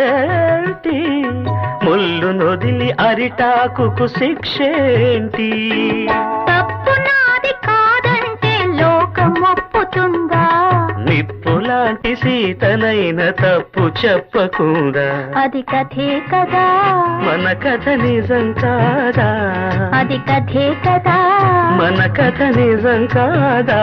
తప్పేంటి, ముళ్ళు నొదిలి అరిటాకుకు శిక్షేంటి? తప్పు నాది కాదంటే లోకం ఒప్పుతుందా? నిప్పులాంటి సీతనైన తప్పు చెప్పకుండా. అది కథే కదా, మన కథ నిజం కాదా? అది కథే కదా, మన కథ నిజం కాదా?